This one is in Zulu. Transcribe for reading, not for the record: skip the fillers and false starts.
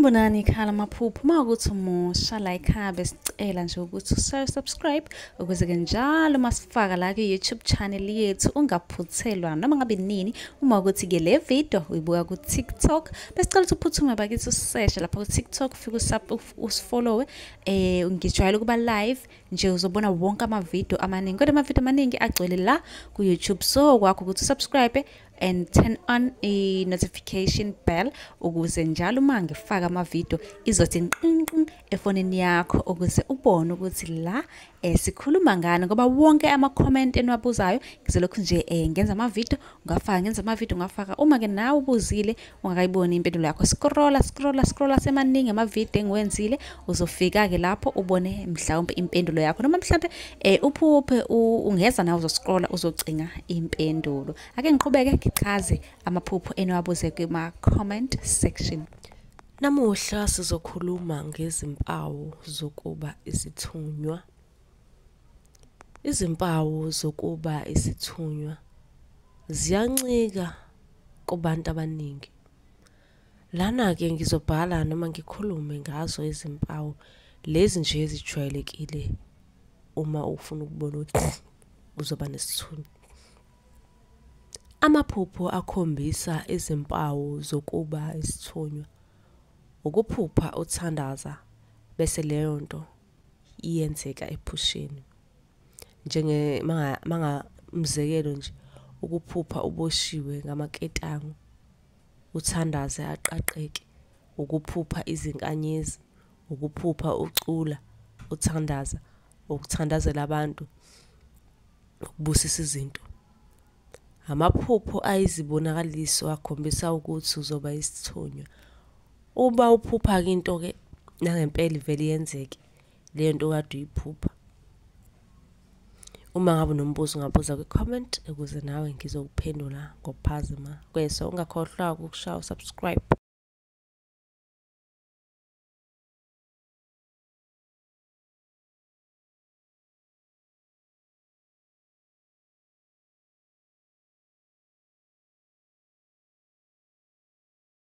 Sanibonani khala maphupho makuthi umusha la ekhaya sicela nje ukuthi subscribe ukuze ke njalo masifaka la ku YouTube channel yethu ungaphuthelwa noma ngabe nini uma ukuthi ke le video uyibuka ku TikTok besicela ukuthi uphuthume bakithi usearch lapha ku TikTok ufike usifollow ngijwayele kuba live nje uzobona wonke ama video amaningi kodwa ama video amaningi agcwele la ku YouTube so kwakho ukuthi subscribe and turn on a notification bell ukuze njalo uma ngifaka ama video izothi nqinqi efonini yakho ukuze ubone ukuthi la sikhuluma ngani ngoba wonke ama comment enwabuzayo ngizolokhu nje ngenza ama video ngafaka uma ke nawe ubuzile ungakayiboni impendulo yakho scrolla semaningi ama video engiwenzile uzofika ke lapho ubone mhlawumbe impendulo yakho noma mhlawumbe uphuphe ungeza nawe uzoscrolla uzocinga impendulo ake ngiqhubeke ngichaze amaphupho enwabuze kuma comment section. Namuhla sizokhuluma ngezimpawu zokuba isithunywa. Izimpawu zokuba isithunywa ziyancika kubantu abaningi. Lana ke ngizobhala noma ngikhulume ngazo izimpawu lezi nje ezijwayelekile uma ufuna ukubona ukuthi uzoba nesithunywa. Amaphupho akhombisa izimpawu zokuba isithunywa. Ukuphupha uthandaza bese leyo nto iyenzeka ephusheni. Njenge manga umzekelo nje ukuphupha uboshiwe ngamaketangu uthandaze aqaqeke, ukuphupha izinkanyezi, ukuphupha ucula uthandaza, ukuthandazela abantu, ukubusisa izinto. Amaphupho ayizibonakaliso akhombisa ukuthi uzoba isithunywa. Uba uphupha into ke nangempela ivele yenzeke leyo nto kade uyiphupha. Uma ngabe unombuzo ungabuza ku-comment ukuze nawe ngizokuphendula ngokuphazima. Kweso ungakhohlwa ukushaya subscribe.